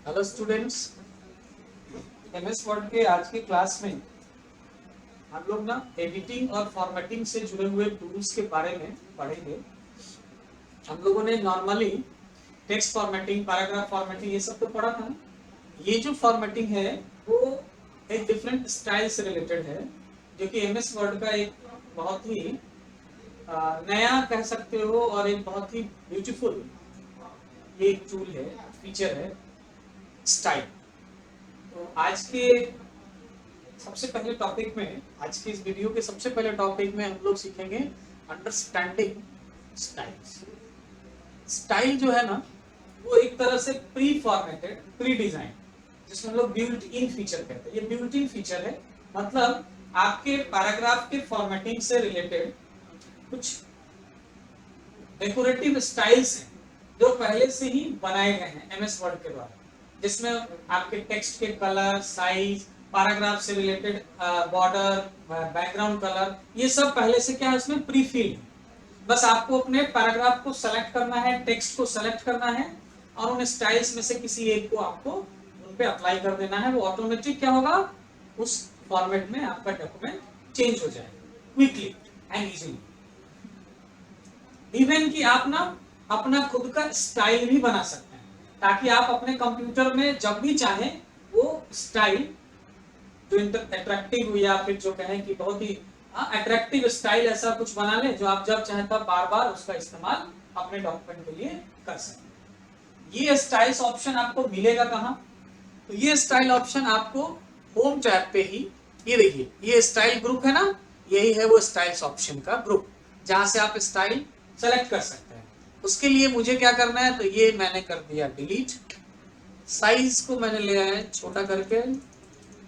Hello students, MS word के आज के क्लास में हम लोग ना एडिटिंग और फॉर्मेटिंग से जुड़े हुए टूल्स के बारे में पढ़ेंगे। हम लोगों ने normally text formatting, paragraph formatting ये सब तो पढ़ा था। ये जो फॉर्मेटिंग है वो एक डिफरेंट स्टाइल से रिलेटेड है, जो कि एमएस वर्ड का एक बहुत ही नया कह सकते हो और एक बहुत ही ब्यूटीफुल ये एक टूल है, फीचर है, स्टाइल। तो आज के सबसे पहले टॉपिक में, आज के इस वीडियो के सबसे पहले टॉपिक में हम लोग सीखेंगे अंडरस्टैंडिंग स्टाइल्स। स्टाइल जो है ना वो एक तरह से प्री फॉर्मेटेड, प्री डिजाइन, जिसमें हम लोग बिल्ट इन फीचर कहते हैं। ये बिल्ट इन फीचर है, मतलब आपके पैराग्राफ के फॉर्मेटिंग से रिलेटेड कुछ डेकोरेटिव स्टाइल्स हैं जो पहले से ही बनाए गए हैं एमएस वर्ड के द्वारा, जिसमें आपके टेक्स्ट के कलर, साइज, पैराग्राफ से रिलेटेड बॉर्डर, बैकग्राउंड कलर, ये सब पहले से क्या है उसमें प्री फिल है। बस आपको अपने पैराग्राफ को सेलेक्ट करना है, टेक्स्ट को सेलेक्ट करना है और उन स्टाइल्स में से किसी एक को आपको उन पे अप्लाई कर देना है। वो ऑटोमेटिक क्या होगा, उस फॉर्मेट में आपका डॉक्यूमेंट चेंज हो जाएगा क्विकली एंड इजीली। इवन कि आप ना अपना खुद का स्टाइल भी बना सकते हैं, ताकि आप अपने कंप्यूटर में जब भी चाहें वो स्टाइल जो अट्रैक्टिव हो या फिर जो कहें कि बहुत ही अट्रैक्टिव स्टाइल ऐसा कुछ बना ले जो आप जब चाहें तब बार बार उसका इस्तेमाल अपने डॉक्यूमेंट के लिए कर सकते। ये स्टाइल्स ऑप्शन आपको मिलेगा कहाँ? तो ये स्टाइल ऑप्शन आपको होम टैब पे ही, ये देखिए ये स्टाइल ग्रुप है ना, यही है वो स्टाइल्स ऑप्शन का ग्रुप जहां से आप स्टाइल सेलेक्ट कर सकते हैं। उसके लिए मुझे क्या करना है, तो ये मैंने कर दिया डिलीट। साइज को मैंने लिया है छोटा करके,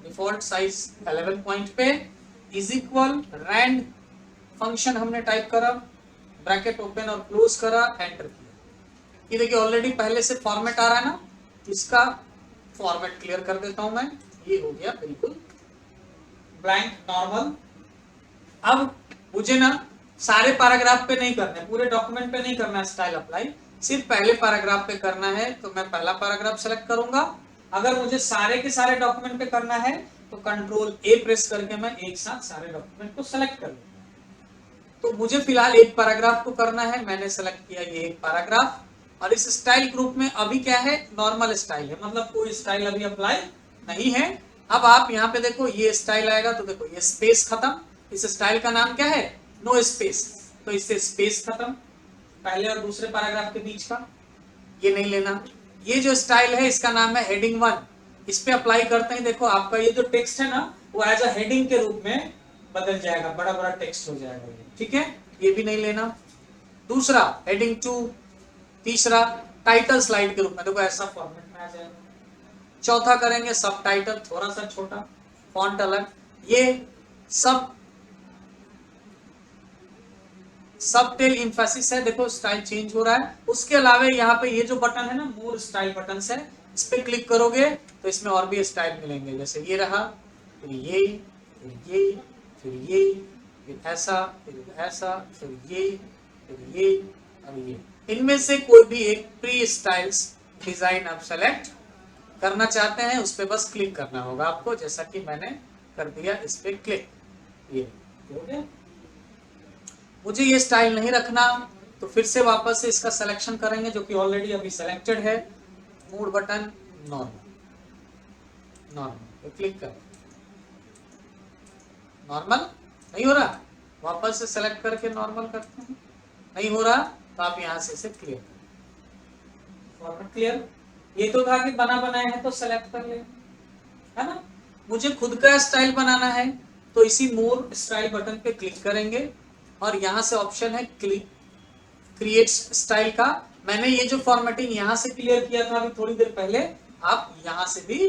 डिफॉल्ट साइज 11 पॉइंट पे, इज इक्वल रैंड फंक्शन हमने टाइप करा, ब्रैकेट ओपन और क्लोज करा, एंटर किया। ये देखिए ऑलरेडी पहले से फॉर्मेट आ रहा है ना, इसका फॉर्मेट क्लियर कर देता हूं मैं। ये हो गया बिल्कुल ब्लैंक नॉर्मल। अब मुझे ना सारे पैराग्राफ पे नहीं करना है, पूरे डॉक्यूमेंट पे नहीं करना है स्टाइल अप्लाई, सिर्फ पहले पैराग्राफ पे करना है। तो मैं पहला पैराग्राफ सेलेक्ट करूंगा। अगर मुझे सारे के सारे डॉक्यूमेंट पे करना है तो कंट्रोल ए प्रेस करके मैं एक साथ सारे डॉक्यूमेंट को सेलेक्ट कर लूंगा। तो मुझे फिलहाल एक पैराग्राफ को करना है, मैंने सेलेक्ट किया ये एक पैराग्राफ। और इस स्टाइल ग्रुप में अभी क्या है, नॉर्मल स्टाइल है, मतलब कोई स्टाइल अभी अप्लाई नहीं है। अब आप यहाँ पे देखो ये स्टाइल आएगा तो देखो ये स्पेस खत्म। इस स्टाइल का नाम क्या है, नो स्पेस, तो इससे स्पेस खत्म पहले और दूसरे पैराग्राफ के बीच का, ये नहीं लेना। ये जो स्टाइल है इसका नाम है हेडिंग 1, इस पे अप्लाई करते हैं, देखो आपका ये जो टेक्स्ट है ना वो एज अ हेडिंग के रूप में बदल जाएगा, बड़ा बड़ा टेक्स्ट हो जाएगा ये, ठीक है, ये भी नहीं लेना। दूसरा हेडिंग 2, तीसरा टाइटल स्लाइड के रूप में, देखो ऐसा फॉर्मेट में आ जाएगा। चौथा करेंगे सब टाइटल, थोड़ा सा छोटा, फॉन्ट अलग, ये सब टेल इंफेसिस है, देखो स्टाइल चेंज हो रहा है। उसके अलावा यहाँ पे ये जो बटन है ना, मोर स्टाइल बटन है, इस पे क्लिक करोगे तो इसमें और भी स्टाइल मिलेंगे, जैसे ये रहा, फिर ये, फिर ये, फिर ये, फिर ऐसा, फिर ऐसा, फिर ये, फिर ये और ये। इनमें से कोई भी एक प्री स्टाइल्स डिजाइन आप सेलेक्ट करना चाहते हैं, उस पर बस क्लिक करना होगा आपको, जैसा कि मैंने कर दिया इस पे क्लिक। ये हो गया। मुझे ये स्टाइल नहीं रखना तो फिर से वापस से इसका सिलेक्शन करेंगे, जो कि ऑलरेडी अभी सिलेक्टेड है, mood button normal, normal click कर, नॉर्मल नहीं हो रहा, वापस से सेलेक्ट करके नॉर्मल करते हैं, नहीं हो रहा तो आप यहां से इसे क्लियर कर, फॉर्मेट क्लियर। ये तो था कि बना बनाया है तो सेलेक्ट कर ले, है ना। मुझे खुद का स्टाइल बनाना है तो इसी मोर स्टाइल बटन पे क्लिक करेंगे और यहां से ऑप्शन है क्रिएट स्टाइल का। मैंने ये जो फॉर्मेटिंग यहां से क्लियर किया था अभी थोड़ी देर पहले, आप यहां से भी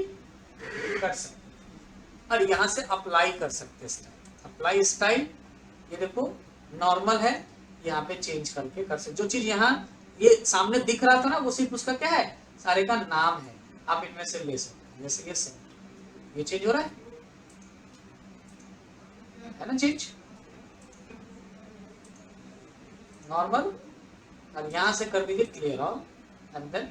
कर सकते और यहां से अप्लाई कर सकते स्टाइल, अप्लाई स्टाइल। ये देखो नॉर्मल है, यहाँ पे चेंज करके कर सकते। जो चीज यहाँ ये सामने दिख रहा था ना वो सिर्फ उसका क्या है, सारे का नाम है, आप इनमें से ले सकते हैं। जैसे ये चेंज हो रहा है ना, चेंज नॉर्मल, और यहां से कर दीजिए क्लियर ऑल एंड देन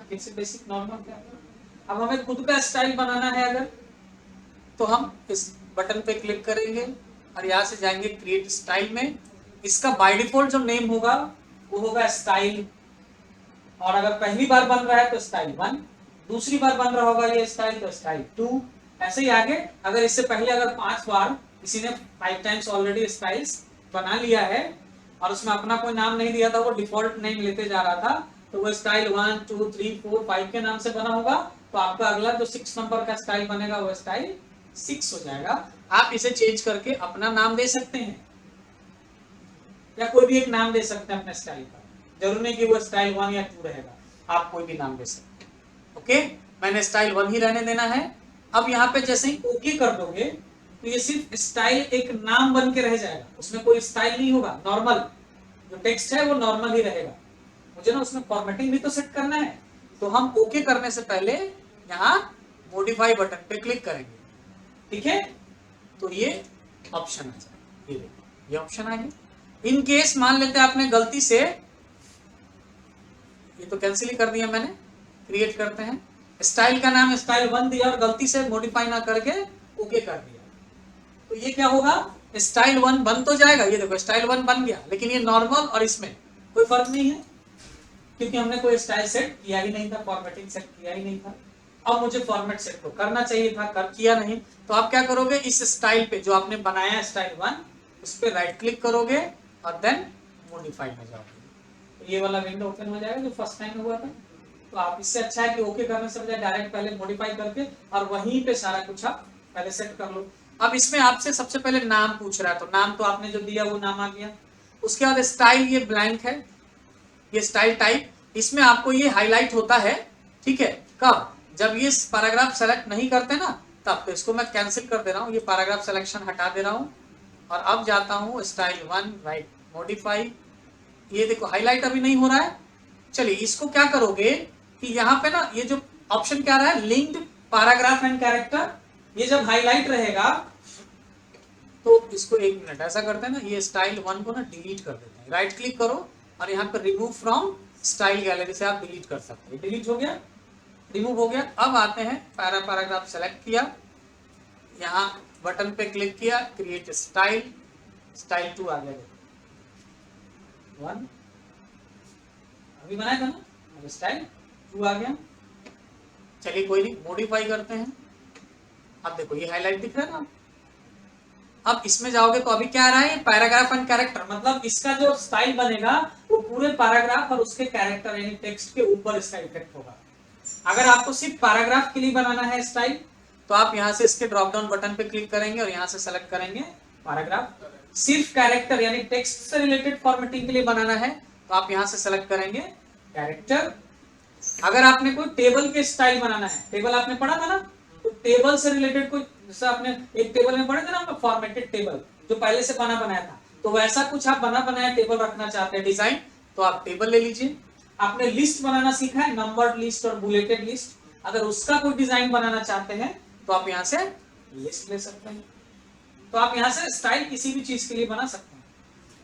फिर से बेसिक नॉर्मल क्या है। अब हमें खुद का स्टाइल बनाना है अगर, तो हम इस बटन पे क्लिक करेंगे और यहाँ से जाएंगे क्रिएट स्टाइल में। इसका बाय डिफॉल्ट जो नेम होगा वो होगा स्टाइल, और अगर पहली बार बन रहा है तो स्टाइल 1, दूसरी बार बन रहा होगा ये स्टाइल तो स्टाइल 2, ऐसे ही आगे। अगर इससे पहले अगर 5 बार किसी ने 5 टाइम्स ऑलरेडी स्टाइल्स बना लिया है और उसमें अपना कोई नाम नहीं दिया था, वो डिफॉल्ट नेम लेते जा रहा था, तो वो स्टाइल 1 2 3 4 5 के नाम से बना होगा, तो आपका अगला जो 6 नंबर का स्टाइल बनेगा वो स्टाइल 6 हो जाएगा। आप इसे चेंज करके अपना नाम दे सकते हैं या कोई भी एक नाम दे सकते हैं अपने स्टाइल का, जरूर नहीं कि वो स्टाइल 1 या 2 रहेगा, आप कोई भी नाम दे सकते हैं। ओके, मैंने स्टाइल 1 ही रहने देना है। अब यहाँ पे जैसे ही ओके कर दोगे तो ये सिर्फ स्टाइल एक नाम बन के रह जाएगा, उसमें कोई स्टाइल नहीं होगा, नॉर्मल जो टेक्स्ट है वो नॉर्मल ही रहेगा। मुझे ना उसमें फॉर्मेटिंग भी तो सेट करना है, तो हम ओके करने से पहले यहाँ मॉडिफाई बटन पे क्लिक करेंगे, ठीक है, तो ये ऑप्शन आ जाएगा, ये ऑप्शन आ गया। इन केस मान लेते हैं आपने गलती से, ये तो कैंसिल ही कर दिया मैंने, क्रिएट करते हैं, स्टाइल का नाम स्टाइल 1 दिया और गलती से मॉडिफाई ना करके ओके कर दिया, तो ये क्या होगा, स्टाइल 1 बन तो जाएगा, ये देखो स्टाइल 1 बन गया, लेकिन ये नॉर्मल और इसमें कोई फर्क नहीं है क्योंकि हमने कोई स्टाइल सेट किया ही नहीं था, फॉर्मेटिंग सेट किया ही नहीं था। अब मुझे फॉर्मेट सेट तो करना चाहिए था, कर किया नहीं, तो आप क्या करोगे, इस स्टाइल पे जो आपने बनाया स्टाइल 1 उस पर राइट क्लिक करोगे और देन मॉडिफाई में जाओगे, तो ये वाला विंडो ओपन हो जाएगा जो फर्स्ट टाइम हुआ था। तो आप इससे अच्छा है कि ओके करने से बजाय डायरेक्ट पहले मॉडिफाई करके और वहीं पे सारा कुछ आप पहले सेट कर लो। अब इसमें आपसे सबसे पहले नाम पूछ रहा है, तो नाम तो आपने जो दिया वो नाम आ गया। उसके बाद स्टाइल, ये ब्लैंक है, ये स्टाइल टाइप, इसमें आपको ये हाईलाइट होता है, ठीक है, कब, जब ये पैराग्राफ सेलेक्ट नहीं करते ना तब। तो इसको मैं कैंसिल कर दे रहा हूँ, ये पैराग्राफ सिलेक्शन हटा दे रहा हूँ और अब जाता हूँ स्टाइल 1 राइट मॉडिफाई, ये देखो हाईलाइट अभी नहीं हो रहा है। चलिए इसको क्या करोगे कि यहाँ पे ना ये जो ऑप्शन क्या रहा है, लिंक्ड पैराग्राफ एंड कैरेक्टर, ये जब हाईलाइट रहेगा तो इसको 1 मिनट ऐसा करते हैं ना, ये स्टाइल 1 को ना डिलीट कर देते हैं, राइट क्लिक करो और यहाँ पे रिमूव फ्रॉम स्टाइल गैलरी से आप डिलीट कर सकते हैं, डिलीट हो गया, रिमूव हो गया। अब आते हैं पैराग्राफ सेलेक्ट किया, यहाँ बटन पे क्लिक किया, क्रिएट स्टाइल, स्टाइल 2 आ गया, 1 अभी बनाया था ना, स्टाइल 2 आ गया। चलिए कोई नहीं, मॉडिफाई करते हैं। अब देखो ये हाईलाइट दिख रहा है ना, अब इसमें जाओगे तो अभी क्या आ रहा है, पैराग्राफ एंड कैरेक्टर, मतलब इसका जो स्टाइल बनेगा वो पूरे पैराग्राफ और उसके कैरेक्टर यानी टेक्स्ट के ऊपर इसका इफेक्ट होगा। अगर आपको सिर्फ पैराग्राफ के लिए बनाना है स्टाइल, तो आप यहाँ से इसके ड्रॉप डाउन बटन पे क्लिक करेंगे और यहाँ से सेलेक्ट करेंगे पैराग्राफ। सिर्फ कैरेक्टर यानी टेक्स्ट से रिलेटेड फॉर्मेटिंग के लिए बनाना है तो आप यहाँ से सेलेक्ट करेंगे कैरेक्टर। अगर आपने कोई टेबल के स्टाइल बनाना है, टेबल आपने पढ़ा था ना, तो टेबल से रिलेटेड कोई, जैसे आपने एक टेबल में पढ़े थे ना फॉर्मेटेड टेबल जो पहले से बना बनाया था, तो वैसा कुछ आप बना बनाया टेबल रखना चाहते हैं डिजाइन, तो आप टेबल ले लीजिए। आपने लिस्ट बनाना सीखा है, नंबर्ड लिस्ट और बुलेटेड लिस्ट, अगर उसका कोई डिजाइन बनाना चाहते हैं तो आप यहाँ से लिस्ट ले सकते हैं। तो आप यहाँ से स्टाइल किसी भी चीज के लिए बना सकते हैं।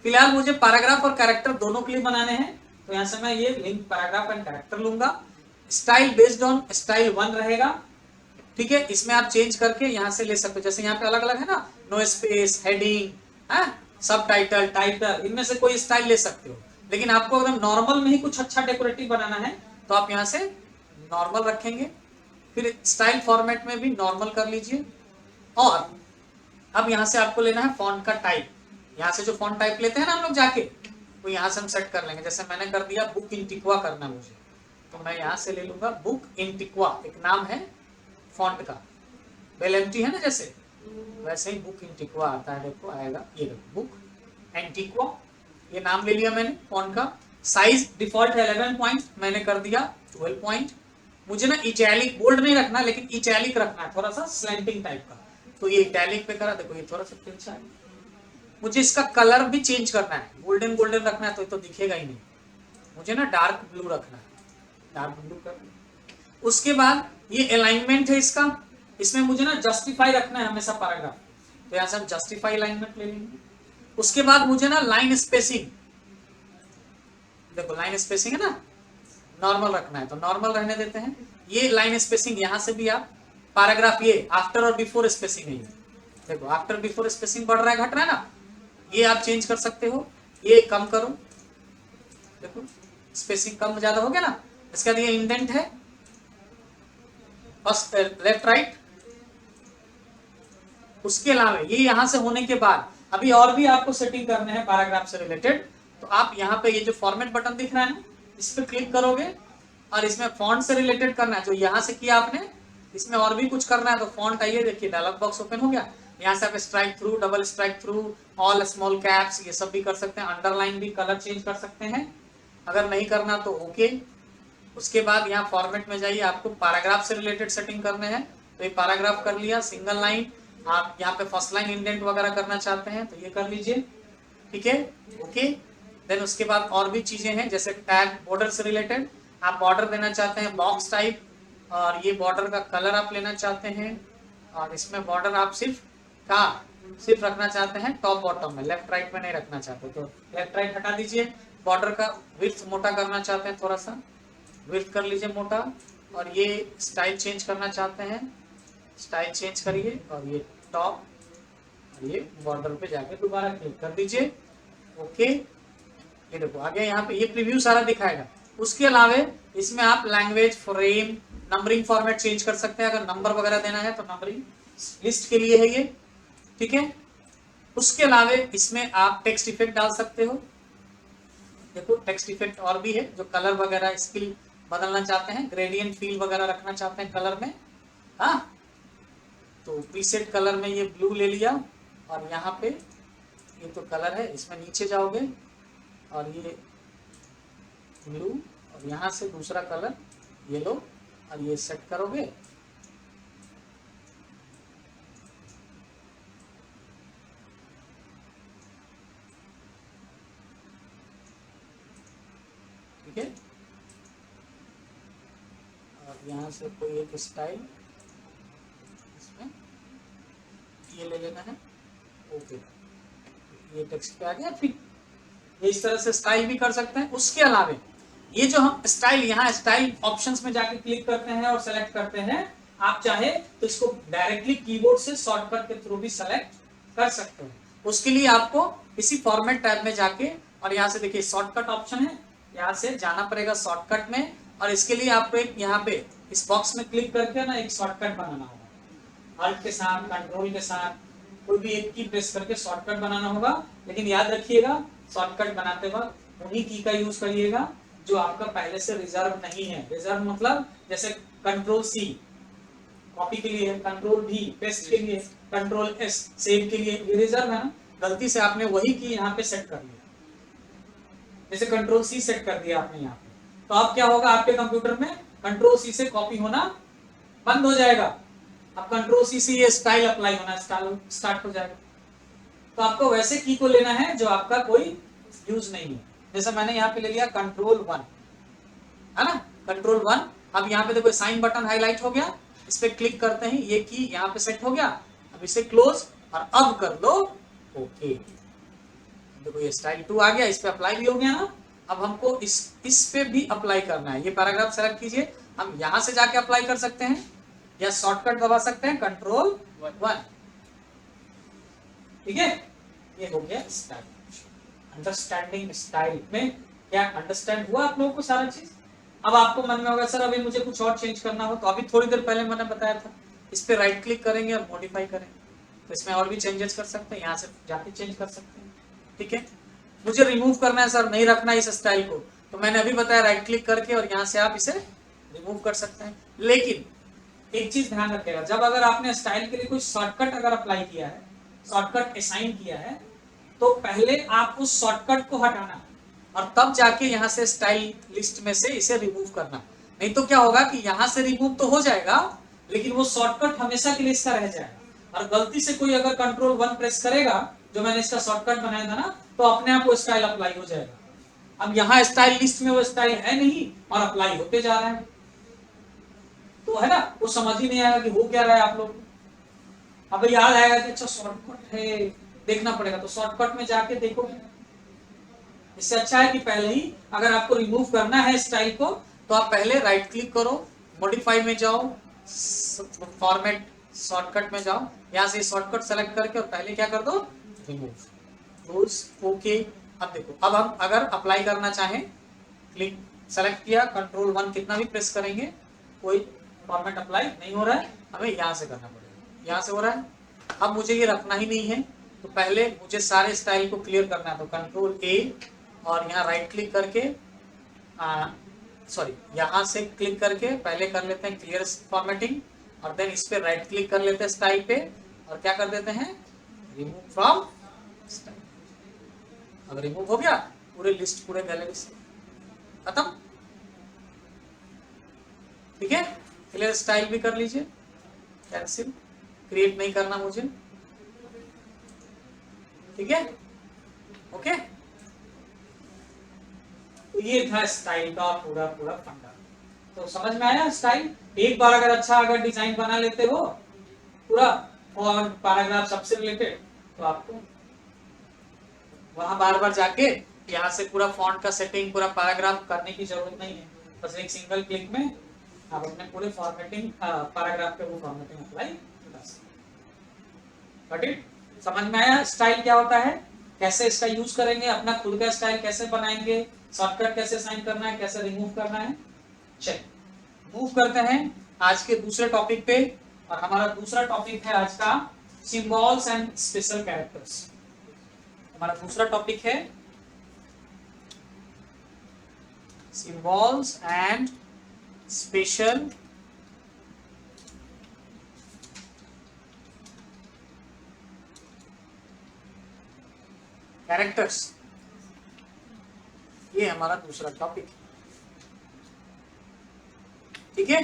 फिलहाल मुझे पैराग्राफ और कैरेक्टर दोनों के लिए बनाने हैं, तो यहाँ से मैं ये लिंक पैराग्राफ एंड कैरेक्टर लूंगा। स्टाइल बेस्ड ऑन स्टाइल 1 रहेगा, ठीक है, इसमें आप चेंज करके यहाँ से ले सकते हो, जैसे यहाँ पे अलग अलग है ना, नो स्पेस, हेडिंग, सब टाइटल, टाइटल, इनमें से कोई स्टाइल ले सकते हो। लेकिन आपको एकदम नॉर्मल में ही कुछ अच्छा डेकोरेटिव बनाना है तो आप यहाँ से नॉर्मल रखेंगे, फिर स्टाइल फॉर्मेट में भी नॉर्मल कर लीजिए। और अब यहाँ से आपको लेना है फॉन्ट का टाइप, यहाँ से जो फॉन्ट टाइप लेते हैं ना हम लोग जाके, वो यहाँ से हम सेट कर लेंगे। जैसे मैंने कर दिया बुक इंटिक्वा करना मुझे, तो मैं यहाँ से ले लूंगा बुक इंटिक्वा, एक नाम है फॉन्ट का, बेल एम्प्टी है ना जैसे, वैसे ही बुक इंटिक्वा आता है, देखो आएगा, ये देखो बुक एंटिक्वा, ये नाम ले लिया मैंने फॉन्ट का। साइज डिफॉल्ट है 11 पॉइंट, मैंने कर दिया 12 पॉइंट। मुझे ना इटैलिक, बोल्ड नहीं रखना लेकिन इटैलिक रखना है, थोड़ा सा स्लैंटिंग टाइप का, तो ये इटैलिक पे करा, देखो ये थोड़ा सा तिरछा है। मुझे इसका कलर भी चेंज करना है, गोल्डन गोल्डन रखना है तो दिखेगा ही नहीं, मुझे ना डार्क ब्लू रखना है, डार्क ब्लू कर। उसके बाद ये अलाइनमेंट है इसका, इसमें मुझे ना जस्टिफाई रखना है हमेशा पैराग्राफ, तो यहाँ से हम जस्टिफाई अलाइनमेंट ले लेंगे। उसके बाद मुझे ना लाइन स्पेसिंग, देखो लाइन स्पेसिंग है ना, नॉर्मल रखना है तो नॉर्मल रहने देते हैं। ये लाइन स्पेसिंग यहाँ से भी आप पैराग्राफ, ये आफ्टर और बिफोर स्पेसिंग है, देखो आफ्टर बिफोर स्पेसिंग बढ़ रहा है घट रहा है ना, ये आप चेंज कर सकते हो। ये कम करो, देखो स्पेसिंग कम ज्यादा हो गया ना। इसका ये इंडेंट है फर्स्ट लेफ्ट राइट। उसके अलावा ये यहां से होने के बाद अभी और भी आपको सेटिंग करने हैं पैराग्राफ से रिलेटेड, तो आप यहाँ पे ये जो फॉर्मेट बटन दिख रहा है ना, इस पे क्लिक करोगे और इसमें फॉन्ट से रिलेटेड करना है, जो यहाँ से किया आपने इसमें और भी कुछ करना है तो फॉन्ट आइए, देखिए डायलॉग बॉक्स ओपन हो गया। यहाँ से आप strike through, double strike through, all small caps ये सब भी कर सकते हैं, अंडरलाइन भी कलर चेंज कर सकते हैं। अगर नहीं करना तो ओके। उसके बाद यहाँ फॉर्मेट में जाइए, आपको पैराग्राफ से रिलेटेड सेटिंग करने हैं, तो ये पैराग्राफ कर लिया, सिंगल लाइन, आप यहाँ पे फर्स्ट लाइन इंडेंट वगैरह करना चाहते हैं तो ये कर लीजिए, ठीक है ओके। देन उसके बाद और भी चीजें हैं जैसे टैग बॉर्डर से रिलेटेड, आप बॉर्डर देना चाहते हैं बॉक्स टाइप, और ये बॉर्डर का कलर आप लेना चाहते हैं, और इसमें बॉर्डर आप सिर्फ रखना चाहते हैं टॉप बॉटम में, लेफ्ट राइट में नहीं रखना चाहते तो लेफ्ट राइट हटा दीजिए। बॉर्डर का विड्थ मोटा करना चाहते हैं, थोड़ा सा विड्थ कर लीजिए मोटा, और ये स्टाइल चेंज करना चाहते हैं, स्टाइल चेंज करिए, और ये टॉप और ये बॉर्डर पे जाके दोबारा क्लिक कर दीजिए, ओके। ये देखो आगे यहाँ पे ये प्रीव्यू सारा दिखाएगा। उसके अलावा इसमें आप language, frame, numbering format change कर सकते हैं, अगर नंबर वगैरह देना है तो नंबरिंग लिस्ट के लिए है ये, ठीक है। उसके अलावा इसमें आप टेक्स्ट इफेक्ट डाल सकते हो, देखो टेक्स्ट इफेक्ट और भी है, जो कलर वगैरह स्किल बदलना चाहते हैं, ग्रेडियंट फील वगैरह रखना चाहते हैं कलर में, हाँ तो प्रीसेट कलर में ये ब्लू ले लिया, और यहाँ पे ये तो कलर है, इसमें नीचे जाओगे और ये ब्लू, और यहाँ से दूसरा कलर येलो, और ये सेट करोगे, ठीक है। और यहाँ से कोई एक स्टाइल इसमें ये ले लेना है, ओके। ये टेक्स्ट पे आ गया, फिर ये इस तरह से स्टाइल भी कर सकते हैं। उसके अलावा ये जो हम स्टाइल, यहाँ स्टाइल ऑप्शंस में जाके क्लिक करते हैं और सेलेक्ट करते हैं, आप चाहे तो इसको डायरेक्टली कीबोर्ड से शॉर्टकट के थ्रू भी सेलेक्ट कर सकते हैं। उसके लिए आपको इसी फॉर्मेट टैब में जाके, और यहाँ से देखिए शॉर्टकट ऑप्शन है, यहाँ से जाना पड़ेगा शॉर्टकट में, और इसके लिए आपको एक यहाँ पे इस बॉक्स में क्लिक करके ना एक शॉर्टकट बनाना होगा, अल्ट के साथ, कंट्रोल के साथ, कोई भी एक की प्रेस करके शॉर्टकट बनाना होगा। लेकिन याद रखिएगा शॉर्टकट बनाते वक्त उन्हीं की का यूज करिएगा जो आपका पहले से रिजर्व नहीं है। रिजर्व मतलब जैसे कंट्रोल सी कॉपी के लिए है, कंट्रोल भी पेस्ट के लिए, कंट्रोल एस सेव के लिए, ये रिजर्व है ना। गलती से आपने वही की यहाँ पे सेट कर लिया, जैसे कंट्रोल सी सेट कर दिया आपने यहाँ पे, तो अब क्या होगा, आपके कंप्यूटर में कंट्रोल सी से कॉपी होना बंद हो जाएगा। अब कंट्रोल सी से ये स्टाइल अप्लाई होना स्टार्ट हो जाएगा। तो आपको वैसे की को लेना है जो आपका कोई यूज नहीं है। जैसे मैंने यहाँ पे ले लिया कंट्रोल 1, है ना, कंट्रोल 1। अब यहाँ पे देखो साइन बटन हाईलाइट हो गया, इस पे क्लिक करते हैं, ये की यहाँ पे सेट हो गया। अब इसे क्लोज और अब कर दो ओके। देखो ये स्टाइल 2 आ गया, इस पे अप्लाई भी हो गया ना। अब हमको इस पे भी अप्लाई करना है। ये पैराग्राफ सेलेक्ट कीजिए, हम यहाँ से जाके अप्लाई कर सकते हैं या शॉर्टकट दबा सकते हैं कंट्रोल 1, ठीक है। ये हो गया स्टाइल। अंडरस्टैंडिंग स्टाइल में क्या अंडरस्टैंड हुआ आप लोगों को सारा चीज। अब आपको मन में होगा सर अभी मुझे कुछ और चेंज करना हो, तो अभी थोड़ी देर पहले मैंने बताया था, इस पे राइट क्लिक करेंगे और मॉडिफाई करेंगे, तो इसमें और भी चेंजेस कर सकते हैं, यहाँ से जाके चेंज कर सकते हैं, ठीक है। मुझे रिमूव करना है सर, नहीं रखना इस स्टाइल को, तो मैंने अभी बताया राइट क्लिक करके और यहाँ से आप इसे रिमूव कर सकते हैं। लेकिन एक चीज ध्यान रखिएगा, जब अगर आपने स्टाइल के लिए कोई शॉर्टकट अगर अप्लाई किया है, शॉर्टकट असाइन किया है, तो पहले आप उस शॉर्टकट को हटाना और तब जाके यहाँ से स्टाइल लिस्ट में से इसे रिमूव करना। नहीं तो क्या होगा कि यहाँ से रिमूव तो हो जाएगा, लेकिन वो शॉर्टकट हमेशा के लिए इसका रह जाएगा। और गलती से कोई अगर कंट्रोल 1 प्रेस करेगा, जो मैंने इसका शॉर्टकट बनाया था ना, तो अपने आप वो स्टाइल अप्लाई हो जाएगा। अब यहाँ स्टाइल लिस्ट में वो स्टाइल है नहीं और अप्लाई होते जा रहा है, तो है ना, वो समझ ही नहीं आएगा कि हो क्या रहा है आप लोग। अब याद आएगा कि अच्छा शॉर्टकट है, देखना पड़ेगा, तो शॉर्टकट में जाके देखोगे। इससे अच्छा है कि पहले ही अगर आपको रिमूव करना है स्टाइल को, तो आप पहले राइट क्लिक करो, मॉडिफाई में जाओ, फॉर्मेट शॉर्टकट में जाओ, यहाँ से शॉर्टकट सेलेक्ट करके और पहले क्या कर दो, रिमूव, ओके। अब देखो, अब हम अगर अप्लाई करना चाहें, क्लिक सेलेक्ट किया, कंट्रोल 1 कितना भी प्रेस करेंगे कोई फॉर्मेट अप्लाई नहीं हो रहा है, हमें यहाँ से करना पड़ेगा, यहाँ से हो रहा है। अब मुझे ये रखना ही नहीं है, तो पहले मुझे सारे स्टाइल को क्लियर करना है, तो कंट्रोल A और यहाँ राइट क्लिक करके सॉरी यहाँ से क्लिक करके पहले कर लेते हैं क्लियर फॉर्मेटिंग, और देन इस पे राइट क्लिक कर लेते हैं स्टाइल पे और क्या कर देते हैं, रिमूव फ्रॉम स्टाइल। अगर रिमूव हो गया पूरे लिस्ट, पूरे गैलरी से खत्म, ठीक है। क्लियर स्टाइल भी कर लीजिए, कैंसिल, क्रिएट नहीं करना मुझे, ठीक है, ओके। तो ये था स्टाइल का पूरा फंडा। तो समझ में आया स्टाइल? एक बार अगर अच्छा अगर डिजाइन बना लेते हो पूरा और पैराग्राफ सबसे रिलेटेड, तो आपको वहां बार बार जाके यहाँ से पूरा फॉन्ट का सेटिंग, पूरा पैराग्राफ करने की जरूरत नहीं है, बस एक सिंगल क्लिक में आप अपने पूरे फॉर्मेटिंग पैराग्राफ पे वो फॉर्मेटिंग अप्लाई कर सकते हैं। समझ में आया स्टाइल क्या होता है, कैसे इसका यूज करेंगे, अपना खुद का स्टाइल कैसे बनाएंगे, शॉर्टकट कैसे असाइन करना है, कैसे रिमूव करना है। चलिए मूव करते हैं आज के दूसरे टॉपिक पे, और हमारा दूसरा टॉपिक है आज का सिंबल्स एंड स्पेशल कैरेक्टर्स। हमारा दूसरा टॉपिक है सिंबल्स एंड स्पेशल कैरेक्टर्स, ये हमारा दूसरा टॉपिक, ठीक है।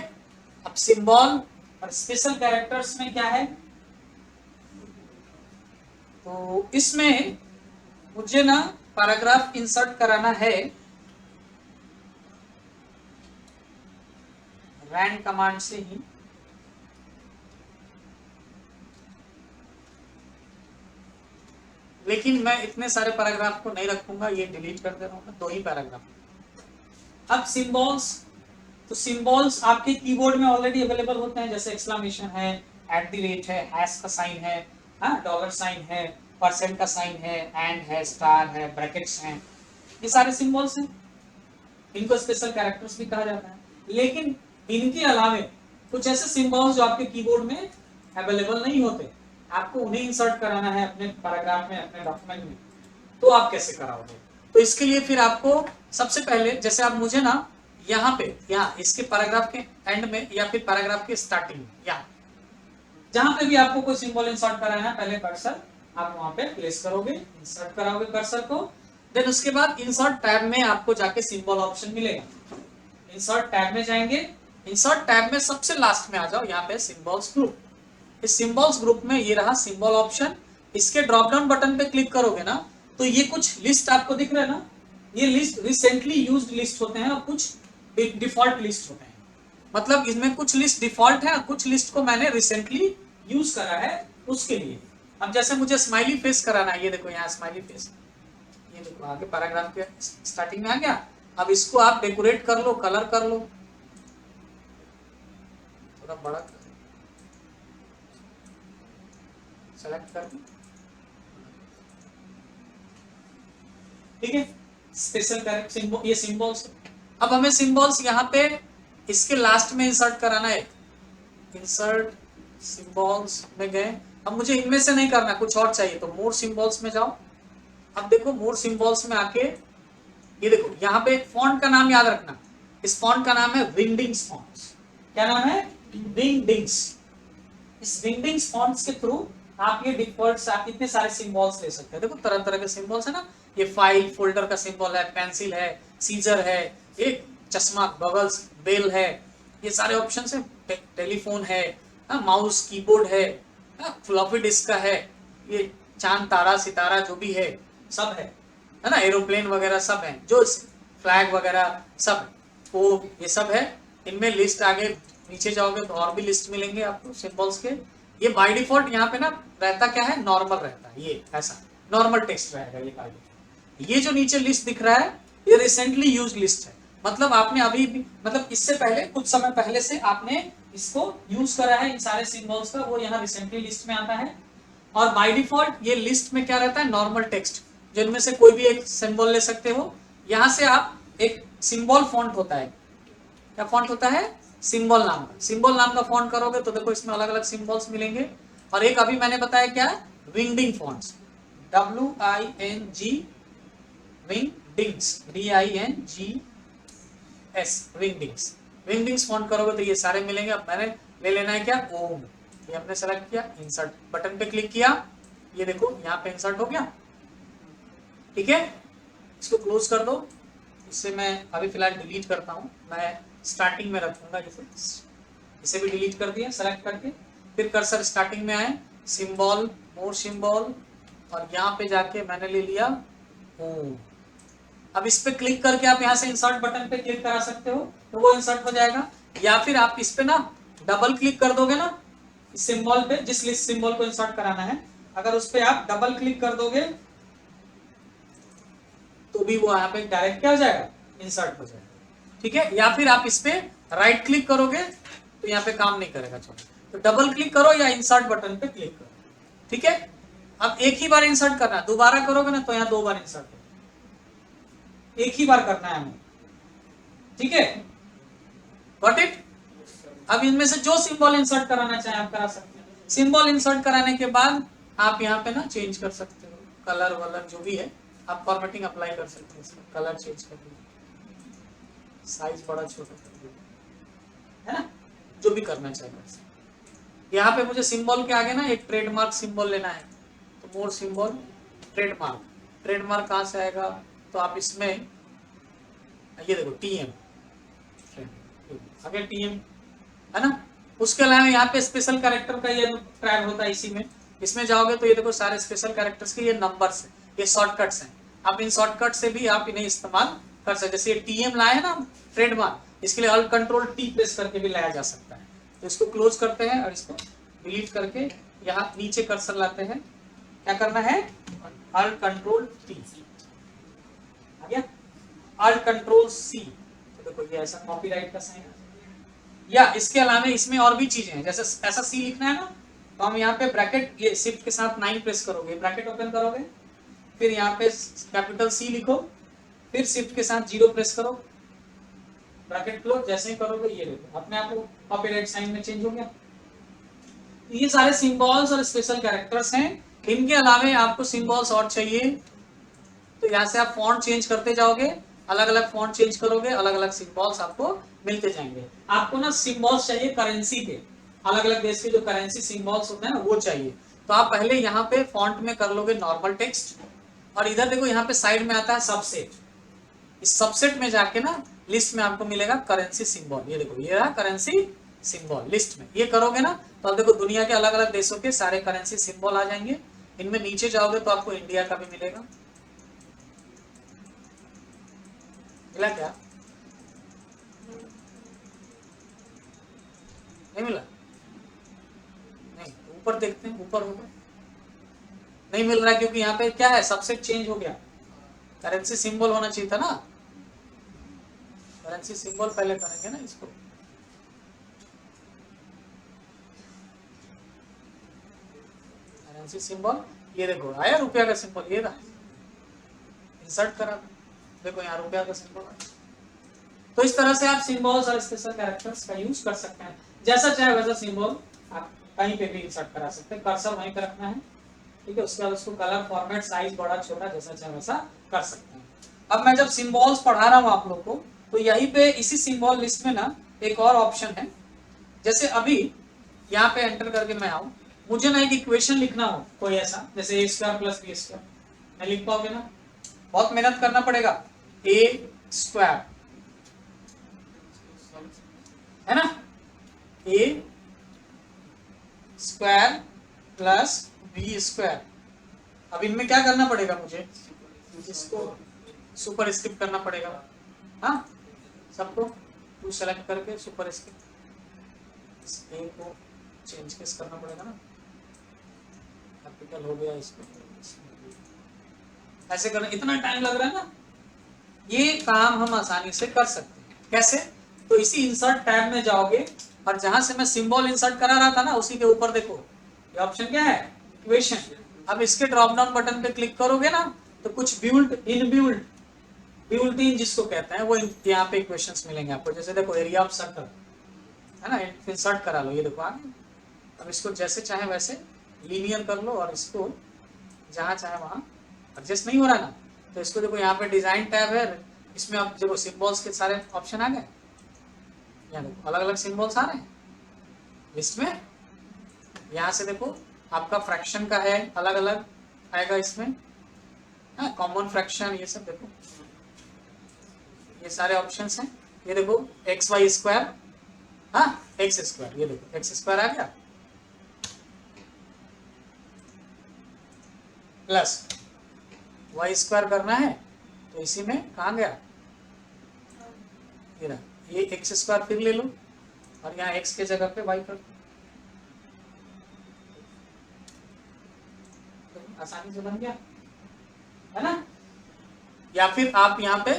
अब सिंबल और स्पेशल कैरेक्टर्स में क्या है, तो इसमें मुझे ना पैराग्राफ इंसर्ट कराना है रैंड कमांड से ही, लेकिन मैं इतने सारे पैराग्राफ को नहीं रखूंगा, ये डिलीट कर दे रहा हूं, 2 ही पैराग्राफ। अब सिंबल्स, तो सिंबल्स आपके कीबोर्ड में ऑलरेडी अवेलेबल होते हैं, जैसे एक्सक्लेमेशन है, @ है, हैश का साइन है, डॉलर साइन है, परसेंट का साइन है, एंड है, स्टार है, ब्रैकेट्स हैं, ये सारे सिंबल्स हैं, इनको स्पेशल कैरेक्टर्स भी कहा जाता है। लेकिन इनके अलावे कुछ ऐसे सिंबल्स जो आपके कीबोर्ड में अवेलेबल नहीं होते, आपको उन्हें इंसर्ट कराना है अपने पैराग्राफ में, अपने डॉक्यूमेंट में, तो आप कैसे कराओगे? तो इसके लिए फिर आपको सबसे पहले, जैसे आप मुझे ना यहाँ पे, यहाँ इसके पैराग्राफ के एंड में या फिर पैराग्राफ के स्टार्टिंग में, यहाँ जहां पे भी आपको कोई सिंबल इंसर्ट कराना है, पहले कर्सर आप वहां पे प्लेस करोगे, इंसर्ट कराओगे कर्सर को, देन उसके बाद इंसर्ट टैब में आपको जाके सिंबल ऑप्शन मिलेगा, इंसर्ट टैब में जाएंगे, इंसर्ट टैब में सबसे लास्ट में आ जाओ, यहाँ पे सिंबल्स ग्रुप, इस सिंबल्स ग्रुप में ये रहा सिंबल ऑप्शन, इसके ड्रॉप डाउन बटन पे क्लिक करोगे ना, तो ये कुछ लिस्ट आपको दिख रहा है ना, ये लिस्ट रिसेंटली यूज्ड लिस्ट होते हैं और कुछ डिफॉल्ट लिस्ट होते हैं, मतलब इसमें कुछ लिस्ट डिफॉल्ट है और कुछ लिस्ट को मैंने रिसेंटली यूज करा है उसके लिए। अब जैसे मुझे स्माइली फेस कराना है, ये देखो यहाँ स्माइली फेस, ये देखो आगे पैराग्राफ के स्टार्टिंग में आ गया। अब इसको आप डेकोरेट कर लो, कलर कर लो, थोड़ा बड़ा कर, सेलेक्ट कर दो, ठीक है। स्पेशल कैरेक्टर ये सिंबल्स। अब हमें सिंबल्स यहाँ पे इसके लास्ट में इंसर्ट कराना है, इंसर्ट सिंबल्स में गए, अब मुझे इनमें से नहीं करना, कुछ और चाहिए, तो मोर सिंबल्स में जाओ। अब देखो मोर सिंबल्स में आके ये देखो यहाँ पे फॉन्ट का नाम याद रखना, इस फॉन्ट का नाम है विंगडिंग्स फॉन्ट्स। क्या नाम है? विंगडिंग्स। इस विंगडिंग्स फॉन्ट्स के थ्रू आप ये डिफॉल्ट आप इतने सारे सिंबल्स ले सकते हैं। देखो तरह तरह के सिंबल्स है ना, ये फाइल फोल्डर का सिंबल है, पेंसिल है, सीजर है, एक चश्मा, बबल्स, बेल है, ये सारे ऑप्शंस है, टेलीफोन है, माउस, कीबोर्ड है, फ्लॉपी डिस्क का है, ये चांद तारा सितारा जो भी है सब है ना, एरोप्लेन वगैरह सब है, जो फ्लैग वगैरह सब वो ये सब है। इनमें लिस्ट आगे नीचे जाओगे तो और भी लिस्ट मिलेंगे आपको सिंबल्स के। ये बाय डिफॉल्ट यहाँ पे ना रहता क्या है, नॉर्मल रहता है, ये ऐसा नॉर्मल टेक्स्ट रहेगा ये बाय डिफॉल्ट। ये जो नीचे लिस्ट दिख रहा है ये रिसेंटली यूज लिस्ट है, मतलब आपने अभी भी, मतलब इससे पहले कुछ समय पहले से आपने इसको यूज करा है इन सारे सिंबल्स का, वो यहाँ रिसेंटली लिस्ट में आता है। और बाय डिफॉल्ट ये लिस्ट में क्या रहता है, नॉर्मल टेक्स्ट, जिनमें से कोई भी एक सिंबल ले सकते हो। यहाँ से आप एक सिंबल फॉन्ट होता है, क्या फॉन्ट होता है, सिंबल नाम का, सिंबल नाम का फॉन्ट करोगे तो देखो इसमें अलग अलग सिंबल्स मिलेंगे। और एक अभी मैंने बताया क्या है, विंगडिंग fonts, WING Wingdings, DINGS Wingdings, Wingdings font करोगे तो ये सारे मिलेंगे। अब मैंने ले लेना है क्या, ओम, ये हमने सेलेक्ट किया, इंसर्ट बटन पे क्लिक किया, ये देखो यहाँ पे इंसर्ट हो गया, ठीक है। इसको क्लोज कर दो, इससे मैं अभी फिलहाल डिलीट करता हूँ, मैं स्टार्टिंग में रखूंगा, जैसे इसे भी डिलीट कर दिया सेलेक्ट करके। फिर कर्सर स्टार्टिंग में आए, सिंबल, मोर सिंबल, और यहाँ पे जाके मैंने ले लिया ओम। अब इस पे क्लिक करके आप यहाँ से इंसर्ट बटन पे क्लिक करा सकते हो, तो वो इंसर्ट हो जाएगा। या फिर आप इस पे ना डबल क्लिक कर दोगे ना इस सिंबल पे, जिस लिस्ट सिंबल को इंसर्ट कराना है, अगर उस पे आप डबल क्लिक कर दोगे तो भी वो यहाँ पे डायरेक्ट क्या हो जाएगा, इंसर्ट हो जाएगा, ठीक है। या फिर आप इस पे राइट क्लिक करोगे तो यहाँ पे काम नहीं करेगा, चलो तो डबल क्लिक करो या इंसर्ट बटन पे क्लिक करो, ठीक है। अब एक ही बार इंसर्ट करना है, दोबारा करोगे ना तो यहाँ 2 बार इंसर्ट होगा, एक ही बार करना है हमें, ठीक है, गॉट इट। अब इनमें से जो सिंबल इंसर्ट कराना चाहे आप करा सकते हैं। सिंबल इंसर्ट कराने के बाद आप यहाँ पे ना चेंज कर सकते हो, कलर वलर जो भी है, आप फॉर्मेटिंग अप्लाई कर सकते हैं, इसका कलर चेंज कर दीजिए, साइज बड़ा छोटा कर दीजिए, है ना, जो भी करना चाहिए। यहाँ पे मुझे सिंबल के आगे ना एक ट्रेडमार्क सिंबल लेना है, तो मोर सिंबल ट्रेडमार्क, ट्रेडमार्क कहाँ से आएगा, तो आप इसमें ये देखो TM, आगे TM है ना। उसके अलावा यहाँ पे स्पेशल कैरेक्टर का ये टैग होता है, इसी में, इसमें जाओगे तो ये देखो सारे स्पेशल कैरेक्टर्स के ये नंबर्स हैं, ये शॉर्टकट्स हैं। आप इन शॉर्टकट से भी आप इन्हें इस्तेमाल कर सकते, जैसे ये TM लाए ना ट्रेडमार्क, इसके लिए Alt Control T प्रेस करके भी लाया जा सकता है। तो इसको क्लोज करते हैं और इसको डिलीट करके यहाँ नीचे कर्सर लाते हैं, क्या करना है, Alt Control T, आ गया, Alt Control C, तो देखो ये ऐसा कॉपीराइट का साइन है। या इसके अलावा इसमें और भी चीजें हैं, जैसे ऐसा C लिखना है ना, तो हम यहाँ पे ब्रैकेट, ये शिफ्ट के साथ 9 प्रेस करोगे, ब्रैकेट ओपन करोगे, फिर यहाँ पे कैपिटल C लिखो, फिर शिफ्ट के साथ 0 प्रेस करो, ब्रैकेट क्लोज, जैसे ही करोगे ये देखो अपने आप को कॉपीराइट साइन में चेंज हो गया। ये सारे सिंबल्स और स्पेशल कैरेक्टर्स हैं। इनके अलावा आपको सिंबल्स और चाहिए तो यहाँ से आप फॉन्ट चेंज करते जाओगे, अलग अलग फॉन्ट चेंज करोगे, अलग अलग सिंबल्स आपको मिलते जाएंगे। आपको ना सिंबल्स चाहिए करेंसी के, अलग अलग देश के जो करेंसी सिंबल्स होते हैं ना वो चाहिए, तो आप पहले यहाँ पे फॉन्ट में कर लोगे नॉर्मल टेक्स्ट, और इधर देखो यहाँ पे साइड में आता है सबसेट, इस सबसेट में जाके ना लिस्ट में आपको मिलेगा करेंसी सिंबल, ये देखो ये रहा करेंसी सिंबल लिस्ट में, ये करोगे ना तो अब देखो दुनिया के अलग अलग देशों के सारे करेंसी सिंबल आ जाएंगे। इनमें नीचे जाओगे तो आपको इंडिया का भी मिलेगा, मिला क्या, नहीं मिला, नहीं, ऊपर देखते हैं, ऊपर होगा, नहीं मिल रहा है क्योंकि यहाँ पे क्या है, सबसेट चेंज हो गया, करेंसी सिंबल होना चाहिए था ना, करेंसी सिंबल पहले करेंगे ना इसको, करेंसी सिंबल, ये देखो आया रुपया का सिंबल, ये रहा, इंसर्ट करा, देखो यहाँ रुपया का सिंबल। तो इस तरह से आप सिंबल्स और स्पेशल कैरेक्टर्स का यूज कर सकते हैं, जैसा चाहे वैसा सिंबल आप कहीं पे भी इंसर्ट करा सकते हैं, कर्सर वहीं पे रखना है, ठीक है। उसके बाद उसको कलर फॉर्मेट साइज बड़ा छोटा जैसा चाहे वैसा कर सकते हैं। अब मैं जब सिंबल्स पढ़ा रहा हूँ आप लोग को, तो यहीं पे इसी सिंबल लिस्ट में ना एक और ऑप्शन है, जैसे अभी यहाँ पे एंटर करके मैं आऊँ, मुझे ना एक इक्वेशन लिखना हो कोई ऐसा, जैसे a square plus B square, मैं लिख पाओगे ना, बहुत मेहनत करना पड़ेगा, a स्क्वायर है ना, a square plus B square. अब इनमें क्या करना पड़ेगा मुझे, इसको सुपर स्क्रिप्ट करना पड़ेगा, हाँ सबको टू सेलेक्ट करके सुपर स्क्रिप्ट, इस ए को चेंज केस करना पड़ेगा ना, कैपिटल हो गया, इसको ऐसे करना, इतना टाइम लग रहा है ना, ये काम हम आसानी से कर सकते हैं। कैसे? तो इसी इंसर्ट टैब में जाओगे और जहां से मैं सिंबल इंसर्ट करा रहा था ना उसी के ऊपर देखो ये ऑप्शन क्या है, इक्वेशन। अब इसके ड्रॉप डाउन बटन पे क्लिक करोगे ना तो कुछ बिल्ट इन जिसको कहते हैं वो यहाँ पे इक्वेशंस मिलेंगे आपको। जैसे देखो एरिया ऑफ सर्कल है ना, इंसर्ट करा लो, ये देखो आ गया। अब इसको जैसे चाहे वैसे लीनियर कर लो और इसको जहां चाहे वहां एडजस्ट नहीं हो रहा ना तो इसको देखो यहाँ पे डिजाइन टैब है, इसमें आप देखो सिंबल्स के सारे ऑप्शन आ गए, यहाँ देखो अलग अलग सिंबल्स आ रहे हैं लिस्ट में। यहाँ से देखो आपका फ्रैक्शन का है अलग अलग आएगा इसमें, कॉमन फ्रैक्शन ये सब देखो ये सारे ऑप्शंस हैं। ये देखो एक्स वाई स्क्वायर, हाँ एक्स स्क्वायर, ये देखो एक्स स्क्वायर आ गया प्लस वाई स्क्वायर करना है तो इसी में कहाँ गया ये एक्स स्क्वायर फिर ले लो और यहाँ एक्स के जगह पे वाई कर तो आसानी से बन गया है ना। या फिर आप यहाँ पे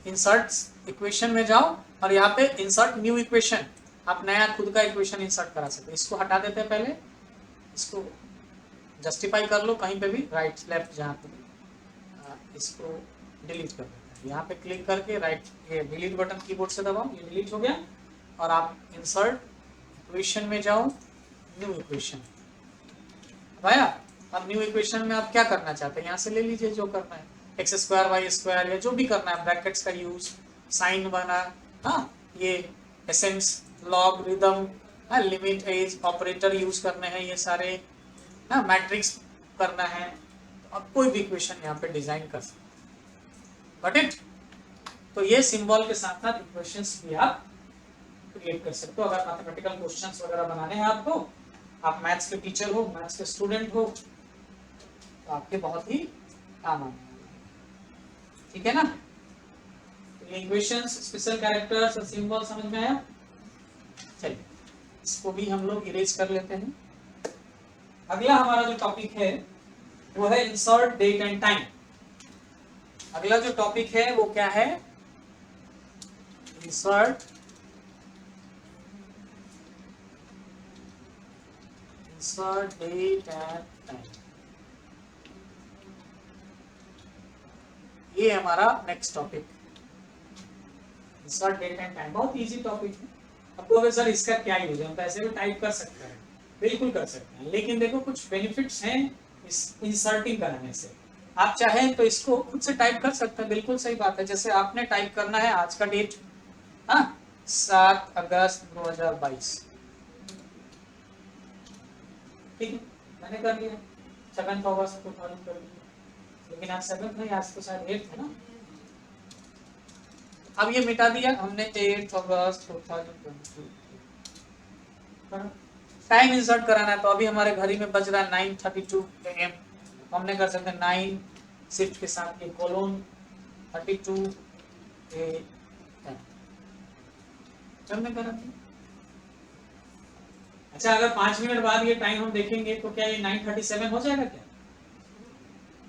इंसर्ट इक्वेशन में जाओ और यहाँ पे इंसर्ट न्यू इक्वेशन, आप नया खुद का इक्वेशन इंसर्ट करा सकते हो। इसको हटा देते हैं पहले, इसको जस्टिफाई कर लो कहीं पे भी, राइट लेफ्ट जहाँ पे भी, इसको डिलीट कर देते हैं। यहाँ पे क्लिक करके राइट ये डिलीट बटन कीबोर्ड से दबाओ, ये डिलीट हो गया। और आप इंसर्ट इक्वेशन में जाओ, न्यू इक्वेशन आया। अब न्यू इक्वेशन में आप क्या करना चाहते हैं यहाँ से ले लीजिए जो करना है, एक्स स्क्वायर वाई स्क्वायर या जो भी करना है, ब्रैकेट्स का यूज, साइन बना, हाँ ये essence, log, rhythm, limit, edge, operator use करने हैं ये सारे, हाँ मैट्रिक्स करना है, तो आप कोई भी इक्वेशन यहाँ पे डिजाइन कर सकते हैं। Got it? तो ये सिंबल के साथ साथ इक्वेशंस भी आप क्रिएट कर सकते हो। अगर मैथमेटिकल क्वेश्चंस वगैरह बनाने हैं आपको, आप मैथ्स के टीचर हो, मैथ्स के स्टूडेंट हो, तो आपके बहुत ही काम आने, ठीक है ना। तो इक्वेशंस, स्पेशल कैरेक्टर्स और सिंबल समझ में आया। चलिए इसको भी हम लोग इरेज कर लेते हैं। अगला हमारा जो टॉपिक है वो है इंसर्ट डेट एंड टाइम। अगला जो टॉपिक है वो क्या है, इंसर्ट डेट एंड टाइम। ये हमारा next topic, insert date and time. बहुत इजी टॉपिक है। आपको अगर सर इसका क्या यूज है, हम तो ऐसे भी टाइप कर सकते हैं, बिल्कुल कर सकते हैं, लेकिन देखो कुछ बेनिफिट्स हैं इस इंसर्टिंग कराने से। आप चाहें तो इसको खुद से टाइप कर सकते हैं, बिल्कुल सही बात है। जैसे आपने टाइप करना है आज का डेट, हाँ 7 अगस्त 2022, ठीक है, मैंने कर लिया 7 अगस्त 2022 कर लिया, लेकिन आज 7 नहीं, आज तो शायद 8 है ना। अब ये मिटा दिया हमने 8 अगस्त 2022। टाइम इंसर्ट कराना है तो अभी हमारे घड़ी में बज रहा है 9:32 AM। हमने कर सकते हैं 9 शिफ्ट के साथ ये कोलोन 32 AM। अच्छा अगर 5 मिनट बाद ये टाइम हम देखेंगे तो क्या ये 9:37 हो जाएगा क्या?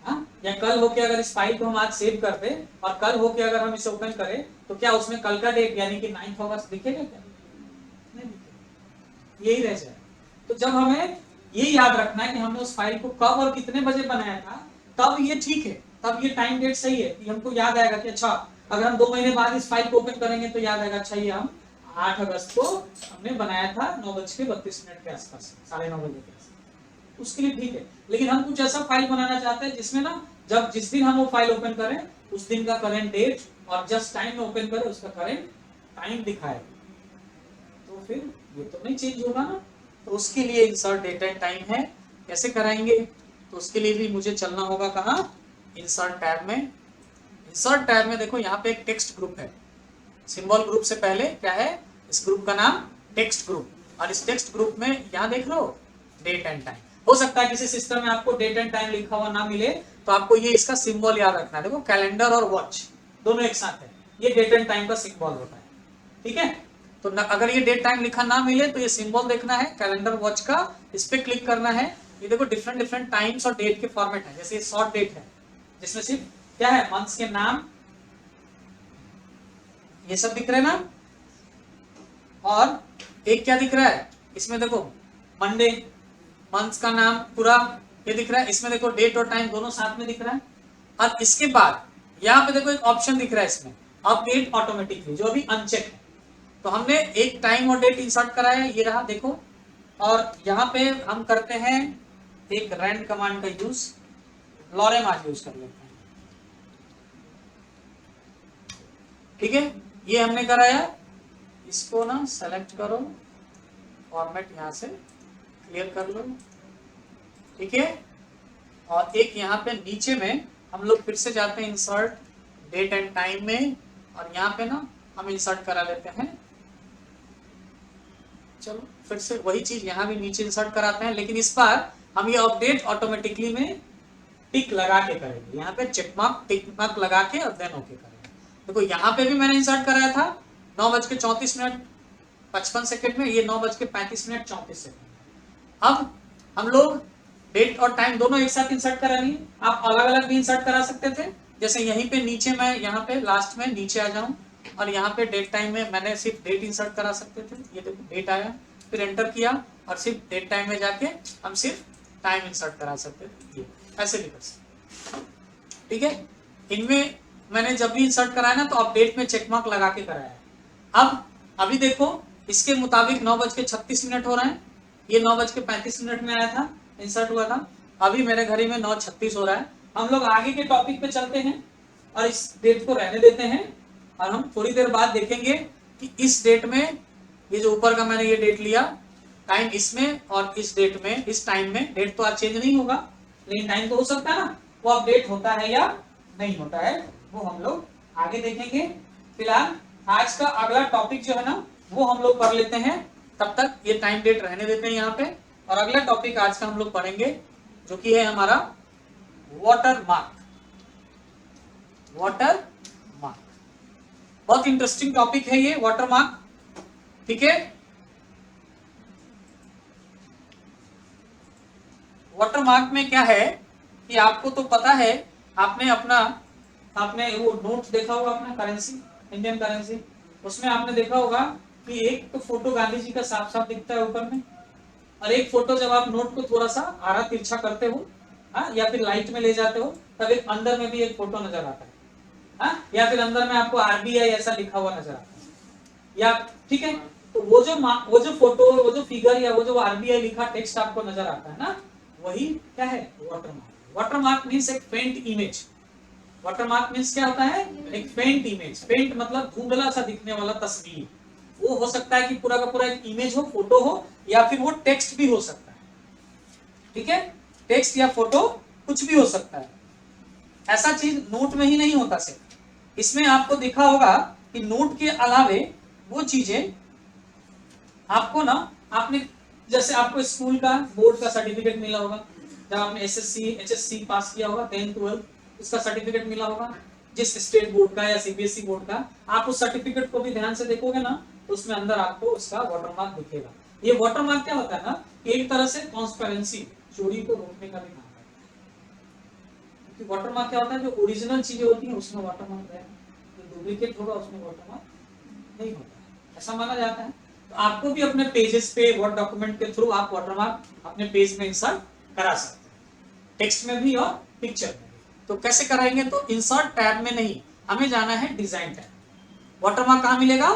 हाँ? या कल होके अगर इस फाइल को हम आज सेव कर दे और कल होके अगर हम इसे ओपन करें तो क्या उसमें कल का डेट यानी कि 9 अगस्त दिखेगा क्या? नहीं दिखेगा, यही रह जाएगा। तो जब हमें ये याद रखना है कि हमने उस फाइल को कब और कितने बजे बनाया था, तब ये ठीक है, तब ये टाइम डेट सही है कि हमको याद आएगा कि अच्छा अगर हम 2 महीने बाद इस फाइल को ओपन करेंगे तो याद आएगा अच्छा ये हम 8 अगस्त को हमने बनाया था 9:32 के आसपास, 9:30 बजे के आसपास, उसके लिए ठीक है। लेकिन हम कुछ ऐसा फाइल बनाना चाहते हैं जिसमें ना जब जिस दिन हम वो फाइल ओपन करें उस दिन का करंट डेट और जस्ट टाइम में ओपन करें उसका करंट टाइम दिखाए, तो फिर ये तो नहीं चेंज होगा ना। तो उसके लिए इंसर्ट डेट एंड टाइम है। कैसे कराएंगे? तो उसके लिए भी मुझे चलना होगा कहाँ, इंसर्ट टैब में। इंसर्ट टैब में देखो यहाँ पे एक टेक्स्ट ग्रुप है, सिंबल ग्रुप से पहले क्या है, इस ग्रुप का नाम टेक्स्ट ग्रुप, और इस टेक्स्ट ग्रुप में यहाँ देख लो डेट एंड टाइम। हो सकता है किसी सिस्टम में आपको डेट एंड टाइम लिखा हुआ ना मिले तो आपको ये इसका सिंबल याद रखना है। देखो कैलेंडर और वॉच दोनों एक साथ है, ये डेट एंड टाइम का सिंबल होता है, ठीक है। तो अगर ये डेट टाइम लिखा ना मिले तो ये सिंबल देखना है कैलेंडर वॉच का, इस पे क्लिक करना है। ये देखो डिफरेंट टाइम्स और डेट के फॉर्मेट है। जैसे ये शॉर्ट डेट है जिसमें सिर्फ क्या है, मंथ्स के नाम, ये सब दिख रहा है ना। और एक क्या दिख रहा है इसमें, देखो मंडे, मंथ का नाम पूरा ये दिख रहा है। इसमें देखो डेट और टाइम दोनों साथ में दिख रहा है। और इसके बाद यहाँ पे देखो एक ऑप्शन दिख रहा है इसमें, अपडेट ऑटोमेटिकली, जो अभी अनचेक है। तो हमने एक टाइम और डेट इंसर्ट कराया, ये रहा देखो। और यहाँ पे हम करते हैं एक रैंड कमांड का यूज, लॉरेम आज यूज कर लेते हैं, ठीक है। ये हमने कराया, इसको ना सेलेक्ट करो, फॉर्मेट यहाँ से क्लियर कर लो, ठीक है। और एक यहाँ पे नीचे में हम लोग फिर से जाते हैं इंसर्ट डेट एंड टाइम में, और यहाँ पे ना हम इंसर्ट करा लेते हैं। चलो फिर से वही चीज यहाँ भी नीचे इंसर्ट कराते हैं, लेकिन इस बार हम ये अपडेट ऑटोमेटिकली में टिक लगा के करेंगे। यहाँ पे चेक मार्क टिक मार्क लगा के और देन ओके करेंगे। देखो यहाँ पे भी मैंने इंसर्ट कराया था 9:34:55 में, ये 9:35:34। अब हम लोग डेट और टाइम दोनों एक साथ इंसर्ट करा लिए। आप अलग अलग भी इंसर्ट करा सकते थे, जैसे यहीं पे नीचे मैं यहाँ पे लास्ट में नीचे आ जाऊं और यहाँ पे डेट टाइम में मैंने सिर्फ डेट इंसर्ट करा सकते थे। ये देखो डेट आया, फिर एंटर किया और सिर्फ डेट टाइम में जाके हम सिर्फ टाइम इंसर्ट करा सकते थे, ऐसे भी कर सकते, ठीक है। इनमें मैंने जब भी इंसर्ट कराया ना तो अपडेट में चेक मार्क लगा के कराया। अब अभी देखो इसके मुताबिक 9:36 हो रहे हैं, ये 9:35 में आया था, इंसर्ट हुआ था। अभी मेरे घड़ी में 9:36 हो रहा है। हम लोग आगे के टॉपिक पे चलते हैं और इस डेट को रहने देते हैं, और हम थोड़ी देर बाद देखेंगे कि इस डेट में, ये जो ऊपर का मैंने ये डेट लिया, टाइम इसमें और इस डेट में, इस टाइम में डेट तो आज चेंज नहीं होगा, लेकिन टाइम तो हो सकता है ना, वो अपडेट होता है या नहीं होता है, वो हम लोग आगे देखेंगे। फिलहाल आज का अगला टॉपिक जो है ना वो हम लोग पढ़ लेते हैं, तब तक ये टाइम डेट रहने देते हैं यहाँ पे। और अगला टॉपिक आज का हम लोग पढ़ेंगे जो कि है हमारा वाटर मार्क। वाटर मार्क बहुत इंटरेस्टिंग टॉपिक है ये वाटर मार्क, ठीक है। वाटर मार्क में क्या है कि आपको तो पता है, आपने वो नोट देखा होगा अपना करेंसी, इंडियन करेंसी, उसमें आपने देखा होगा कि एक तो फोटो गांधी जी का साफ साफ दिखता है ऊपर में, और एक फोटो जब आप नोट को थोड़ा सा आरा तिरछा करते हो या फिर लाइट में ले जाते हो तब एक अंदर में भी एक फोटो नजर आता है, या फिर अंदर में आपको आरबीआई ऐसा लिखा हुआ नजर आता है, या ठीक है। तो वो जो फोटो, वो जो फिगर या वो जो आरबीआई लिखा टेक्स्ट आपको नजर आता है ना, वही क्या है, वाटरमार्क। वाटरमार्क मीन्स एक पेंट इमेज। वाटरमार्क मीन्स क्या होता है, एक पेंट इमेज। पेंट मतलब धुंधला सा दिखने वाला तस्वीर। वो हो सकता है कि पूरा का पूरा एक इमेज हो, फोटो हो, या फिर वो टेक्स्ट भी हो सकता है, ठीक है। टेक्स्ट या फोटो कुछ भी हो सकता है। ऐसा चीज नोट में ही नहीं होता सिर्फ, इसमें आपको दिखा होगा कि नोट के अलावे वो चीजें आपको ना, आपने जैसे आपको स्कूल का बोर्ड का सर्टिफिकेट मिला होगा, जब आपने एसएससी एचएससी पास किया होगा 10th 12th, उसका सर्टिफिकेट मिला होगा जिस स्टेट बोर्ड का या सीबीएसई बोर्ड का। आप उस सर्टिफिकेट को भी ध्यान से देखोगे ना तो उसमें अंदर आपको उसका वाटरमार्क दिखेगा। ये वाटरमार्क क्या होता है ना, एक तरह से ट्रांसपेरेंसी, चोरी को रोकने का भी काम करता है। क्योंकि वाटरमार्क क्या होता है, जो ओरिजिनल चीजें होती हैं उसमें वाटरमार्क है, जो डुप्लीकेट होगा उसमें वाटरमार्क नहीं होता है, ऐसा माना जाता है। तो आपको भी अपने पेजेस पे वर्ड डॉक्यूमेंट के थ्रू आप वाटरमार्क अपने पेज में इंसर्ट करा सकते हैं, टेक्स्ट में भी और पिक्चर में भी। तो कैसे कराएंगे, तो इंसर्ट टैब में नहीं, हमें जाना है डिजाइन टैब। वाटरमार्क कहाँ मिलेगा,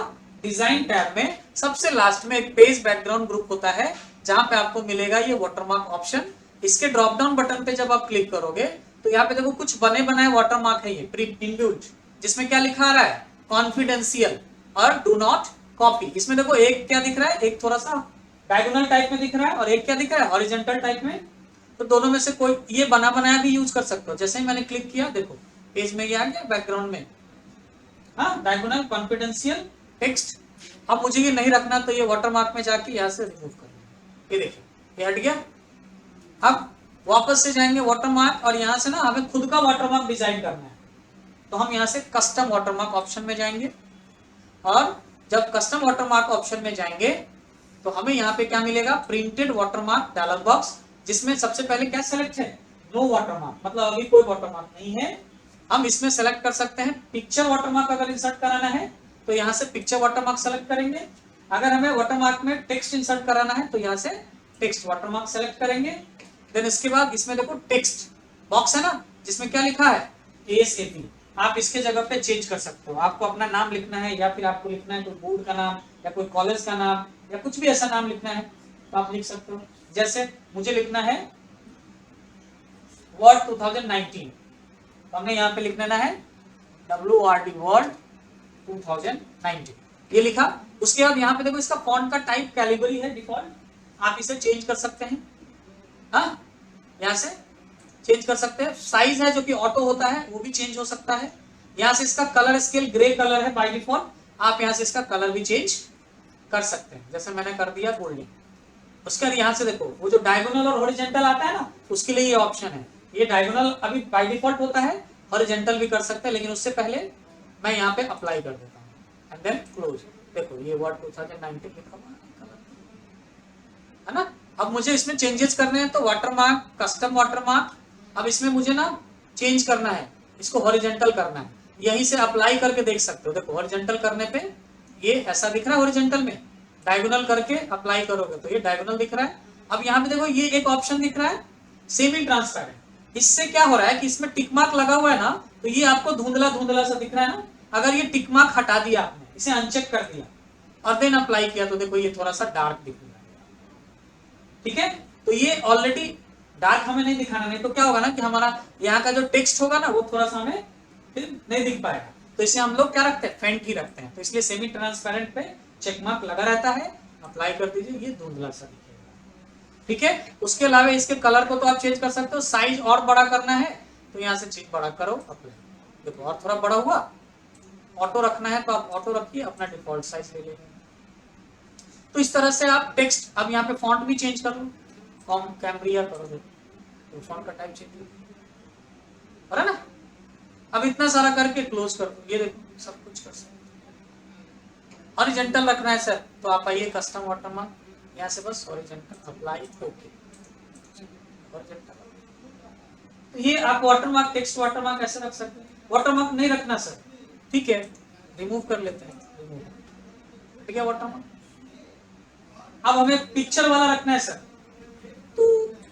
डिजाइन टैब में सबसे लास्ट में एक पेज बैकग्राउंड ग्रुप होता है, जहां पे आपको मिलेगा ये वाटरमार्क ऑप्शन। इसके ड्रॉप डाउन बटन पे जब आप क्लिक करोगे तो यहाँ पे देखो कुछ बने बनाए वाटरमार्क है, ये प्री इनबिल्ट, जिसमें क्या लिखा आ रहा है, कॉन्फिडेंशियल और डू नॉट कॉपी। इसमें देखो एक क्या दिख रहा है, एक थोड़ा सा डायगोनल टाइप में दिख रहा है और एक क्या दिख रहा है, हॉरिजॉन्टल टाइप में। तो दोनों में से कोई ये बना बनाया भी यूज कर सकते हो। जैसे ही मैंने क्लिक किया देखो पेज में ये आ गया बैकग्राउंड में, हाँ, डायगोनल कॉन्फिडेंशियल टेक्स्ट। अब मुझे ये नहीं रखना तो ये वाटरमार्क में जाके यहाँ से रिमूव कर लेंगे, ये देखिए ये हट गया। अब वापस से जाएंगे वाटरमार्क और यहाँ से ना हमें खुद का वाटरमार्क डिजाइन करना है, तो हम यहाँ से कस्टम वाटरमार्क ऑप्शन में जाएंगे। और जब कस्टम वाटरमार्क ऑप्शन में जाएंगे तो हमें यहाँ पे क्या मिलेगा, प्रिंटेड वाटरमार्क डायलॉग बॉक्स, जिसमें सबसे पहले क्या सेलेक्ट है, नो वाटरमार्क, मतलब अभी कोई वाटरमार्क नहीं है। हम इसमें सेलेक्ट कर सकते हैं पिक्चर वाटरमार्क अगर इंसर्ट कराना है तो यहाँ से पिक्चर वाटरमार्क सेलेक्ट करेंगे। अगर हमें वाटरमार्क में टेक्स्ट इंसर्ट कराना है तो यहाँ से टेक्स्ट वाटरमार्क सेलेक्ट करेंगे। देन इसके बाद इसमें देखो टेक्स्ट बॉक्स है ना, जिसमें क्या लिखा है ASAP, आप इसके जगह पे चेंज कर सकते हो। आपको अपना नाम लिखना है या फिर आपको लिखना है कोई बोर्ड का नाम या कोई कॉलेज का नाम या कुछ भी ऐसा नाम लिखना है तो आप लिख सकते हो। जैसे मुझे लिखना है वर्ड 2019, तो हमने यहाँ पे लिख देना है WORD वर्ड 2019, ये लिखा। उसके बाद यहाँ पे देखो इसका फॉन्ट का टाइप कैलिबरी है डिफॉल्ट, आप इसे चेंज कर सकते हैं। हाँ, यहाँ से चेंज कर सकते हैं। साइज है जो कि ऑटो होता है वो भी चेंज हो सकता है। यहाँ से इसका कलर स्केल ग्रे कलर है बाय डिफॉल्ट, आप यहाँ से इसका कलर भी चेंज कर सकते हैं, जैसे मैंने कर दिया गोल्डन। उसके बाद यहाँ से देखो वो जो डायगोनल और हॉरिजॉन्टल आता है ना, उसके लिए ये ऑप्शन है। ये डायगोनल अभी बाय डिफॉल्ट होता है, हॉरिजॉन्टल भी कर सकते हैं, लेकिन उससे पहले मैं यहाँ पे अप्लाई कर देता हूँ एंड देन क्लोज। देखो ये वर्ड 2019 लिखा हुआ है ना। अब मुझे इसमें चेंजेस करने हैं तो वाटरमार्क, कस्टम वाटरमार्क, अब इसमें मुझे ना चेंज करना है, इसको हॉरिजॉन्टल करना है। यहीं से अप्लाई करके देख सकते हो। देखो हॉरिजॉन्टल करने पे ये ऐसा दिख रहा है हॉरिजॉन्टल में, डायगोनल करके अप्लाई करोगे तो ये डायगोनल दिख रहा है। अब यहाँ पे देखो ये एक ऑप्शन दिख रहा है सेमी ट्रांसपेरेंट। इससे क्या हो रहा है कि इसमें टिक मार्क लगा हुआ है ना, तो ये आपको धुंधला धुंधला सा दिख रहा है ना। अगर ये टिक मार्क हटा दिया आपने, इसे अनचेक कर दिया और देन अप्लाई किया तो देखो ये थोड़ा सा डार्क दिख रहा है। ठीक है, तो ये ऑलरेडी डार्क हमें नहीं दिखाना, नहीं तो क्या होगा ना कि हमारा यहाँ का जो टेक्स्ट होगा ना वो थोड़ा सा हमें फिर नहीं दिख पाएगा। तो इसे हम लोग क्या रखते हैं, फेंट ही रखते हैं। तो इसलिए सेमी ट्रांसपेरेंट पे चेक मार्क लगा रहता है, अप्लाई कर दीजिए, ये धुंधला सा दिखेगा। ठीक है, उसके अलावा इसके कलर को तो आप चेंज कर सकते हो। साइज और बड़ा करना है तो यहाँ से चेक बड़ा करो, अप्लाई। देखो और थोड़ा बड़ा हुआ। ऑटो रखना है तो आप ऑटो रखिए, अपना डिफॉल्ट साइज ले लेंगे। तो इस तरह से आप टेक्स्ट, अब यहाँ पे फॉन्ट भी चेंज कर लो, कॉम कैम्ब्रिया करो, तो फॉन्ट का टाइप चेंज हो रहा है ना। अब इतना सारा करके क्लोज कर दो, ये देखो सब कुछ कर सकते। हॉरिजॉन्टल रखना है सर तो आप आइए कस्टम वाटरमार्क, यहाँ से बस हॉरिजॉन्टल अप्लाई, ओके हॉरिजॉन्टल। तो ये आप वाटरमार्क, टेक्स्ट वाटरमार्क ऐसे रख सकते हैं। वाटरमार्क नहीं रखना सर, ठीक है, रिमूव कर लेते हैं, रिमूव। ठीक है वाटरमार्क। अब हमें पिक्चर वाला रखना है सर, तो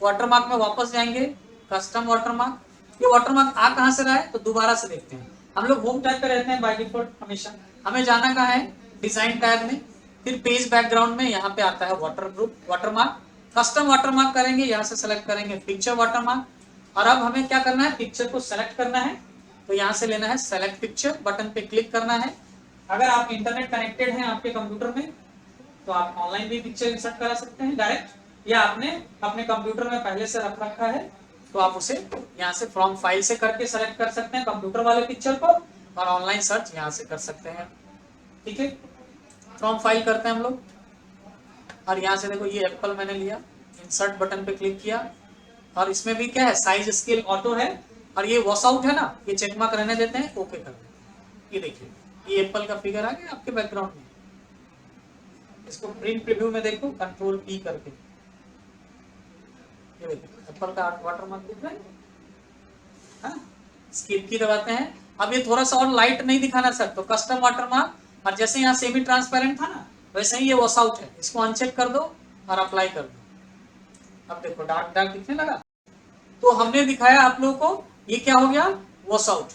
वाटरमार्क में वापस जाएंगे, कस्टम वाटरमार्क। ये वाटरमार्क आ कहां से रहा है तो दोबारा से देखते हैं। हम लोग होम टैब पे रहते हैं बाय डिफॉल्ट हमेशा। हमें जाना कहाँ है, डिजाइन टैब में, फिर पेज बैकग्राउंड में यहाँ पे आता है water group watermark. Custom watermark करेंगे, यहाँ से सेलेक्ट करेंगे पिक्चर वाटरमार्क। और अब हमें क्या करना है, पिक्चर को सेलेक्ट करना है, तो यहाँ से लेना है सेलेक्ट पिक्चर, बटन पे क्लिक करना है। अगर आप इंटरनेट कनेक्टेड हैं आपके कंप्यूटर में तो आप ऑनलाइन भी पिक्चर इंसर्ट करा सकते हैं डायरेक्ट, या आपने अपने कंप्यूटर में पहले से रख रखा है तो आप उसे यहाँ से फ्रॉम फाइल से करके सेलेक्ट कर सकते हैं कंप्यूटर वाले पिक्चर को, और ऑनलाइन सर्च यहाँ से कर सकते हैं। ठीक है, फ्रॉम फाइल करते हैं हम लोग, और यहाँ से देखो ये एप्पल मैंने लिया, इंसर्ट बटन पे क्लिक किया, और इसमें भी क्या है, साइज स्केल ऑटो है, और ये वॉश आउट है ना, ये चेक मार्क रहने देते हैं, ओके कर देते हैं। ये देखिए ये एप्पल का फिगर आ गया आपके बैकग्राउंड में। इसको प्रिंट प्रीव्यू में देखो, कंट्रोल पी करके, ये देखो एप्पल का वाटरमार्क दिख रहा है। हाँ, स्किप की दबाते हैं। अब ये थोड़ा सा और लाइट नहीं दिखाना सर, तो कस्टम वाटरमार्क, और जैसे यहाँ सेमी ट्रांसपेरेंट था ना वैसे ही ये वॉश आउट है, इसको अनचेक कर दो और अप्लाई कर दो। अब देखो डार्क डार्क दिखने लगा। तो हमने दिखाया आप लोगों को, ये क्या हो गया, वॉश आउट।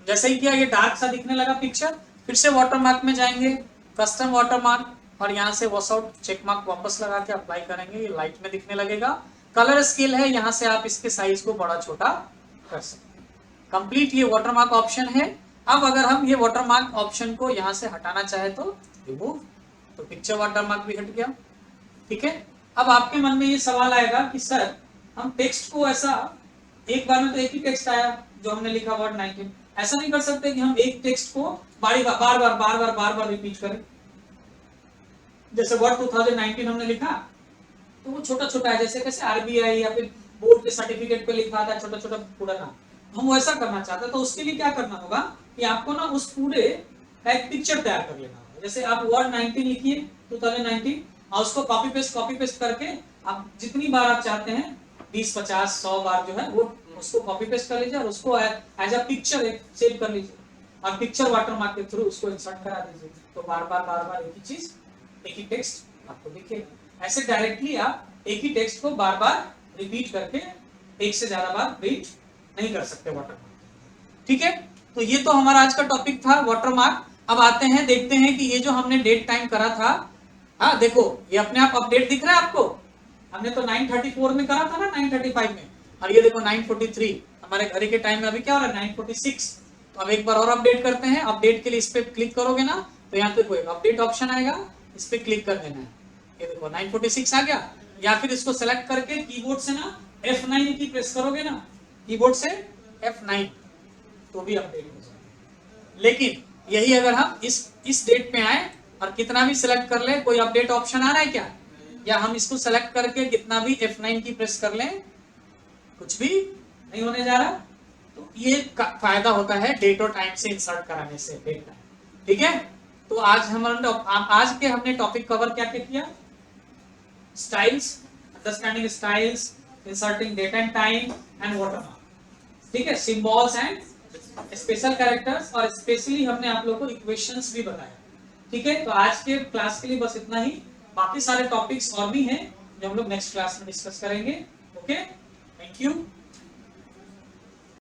जैसे ही किया ये डार्क सा दिखने लगा पिक्चर। फिर से वाटरमार्क में जाएंगे, कस्टम वाटरमार्क, और यहाँ से वॉश आउट चेक मार्क वापस लगा के अप्लाई करेंगे, ये लाइट में दिखने लगेगा। कलर स्केल है, यहाँ से आप इसके साइज को बड़ा छोटा कर सकते हैं। कंप्लीट ये वाटरमार्क ऑप्शन है। अब अगर हम ये वाटरमार्क ऑप्शन को यहाँ से हटाना चाहे तो रिमूव, तो पिक्चर वाटरमार्क भी हट गया। ठीक है, अब आपके मन में ये सवाल आएगा कि सर हम टेक्स्ट को ऐसा एक बार में तो एक ही टेक्स्ट आया जो हमने लिखा वर्ड 19, ऐसा नहीं कर सकते कि हम एक टेक्स्ट को बार बार रिपीट करें। जैसे वर्ड 2019 हमने लिखा तो वो छोटा छोटा है, जैसे कैसे आरबीआई या फिर बोर्ड के सर्टिफिकेट पे लिखा था छोटा छोटा पूरा नाम, हम वैसा करना चाहते हैं। तो उसके लिए क्या करना होगा कि आपको ना उस पूरे का एक पिक्चर तैयार कर लेना होगा। जैसे आप वर्ड 19 लिखिए 2019, और उसको कॉपी पेस्ट करके आप जितनी बार आप चाहते हैं 20, 50, 100 बार जो है वो उसको कॉपी पेस्ट कर लीजिए और उसको एज अ पिक्चर सेव कर लीजिए। और पिक्चर वाटरमार्क के थ्रू उसको इंसर्ट करा दीजिए, तो बार बार एक ही चीज, एक ही टेक्स्ट आपको दिखेगा। ऐसे डायरेक्टली आप एक ही टेक्स्ट को बार बार रिपीट करके एक से ज्यादा बार प्रिंट नहीं कर सकते वाटरमार्क। ठीक है, तो ये तो हमारा आज का टॉपिक था वाटरमार्क। अब आते हैं, देखते हैं कि ये जो हमने डेट टाइम करा था, हाँ देखो ये अपने आप अपडेट दिख रहा है आपको। हमने तो 9:34 में करा था ना, 9:35 में, और ये देखो 9:43 हमारे घड़ी के टाइम में अभी क्या हो रहा है 9:46। तो अब एक बार और अपडेट करते हैं। अपडेट के लिए इस पे क्लिक करोगे ना तो यहाँ पे कोई अपडेट ऑप्शन आएगा, इस पे क्लिक कर देना है। ये देखो 9:46 आ गया। या फिर इसको सेलेक्ट करके कीबोर्ड से ना F9 की प्रेस करोगे ना, कीबोर्ड से F9, तो भी अपडेट हो जाएगा। लेकिन यही अगर हम इस डेट पे आए और कितना भी सिलेक्ट कर ले, कोई अपडेट ऑप्शन आ रहा है क्या? या हम इसको सेलेक्ट करके कितना भी F9 की प्रेस कर लें, कुछ भी नहीं होने जा रहा। तो ये फायदा होता है डेट और टाइम से इंसर्ट कराने से, डेट टाइम। ठीक है, तो आज हमने टॉपिक कवर क्या क्या किया? Styles, understanding styles, inserting date and time and watermark. ठीक है, सिंबल्स एंड स्पेशल कैरेक्टर्स, और स्पेशली हमने आप लोगों को इक्वेशंस भी बताया। ठीक है, तो आज के क्लास के लिए बस इतना ही। बाकी सारे टॉपिक्स और भी हैं जो हम लोग नेक्स्ट क्लास में डिस्कस करेंगे। Okay, thank you.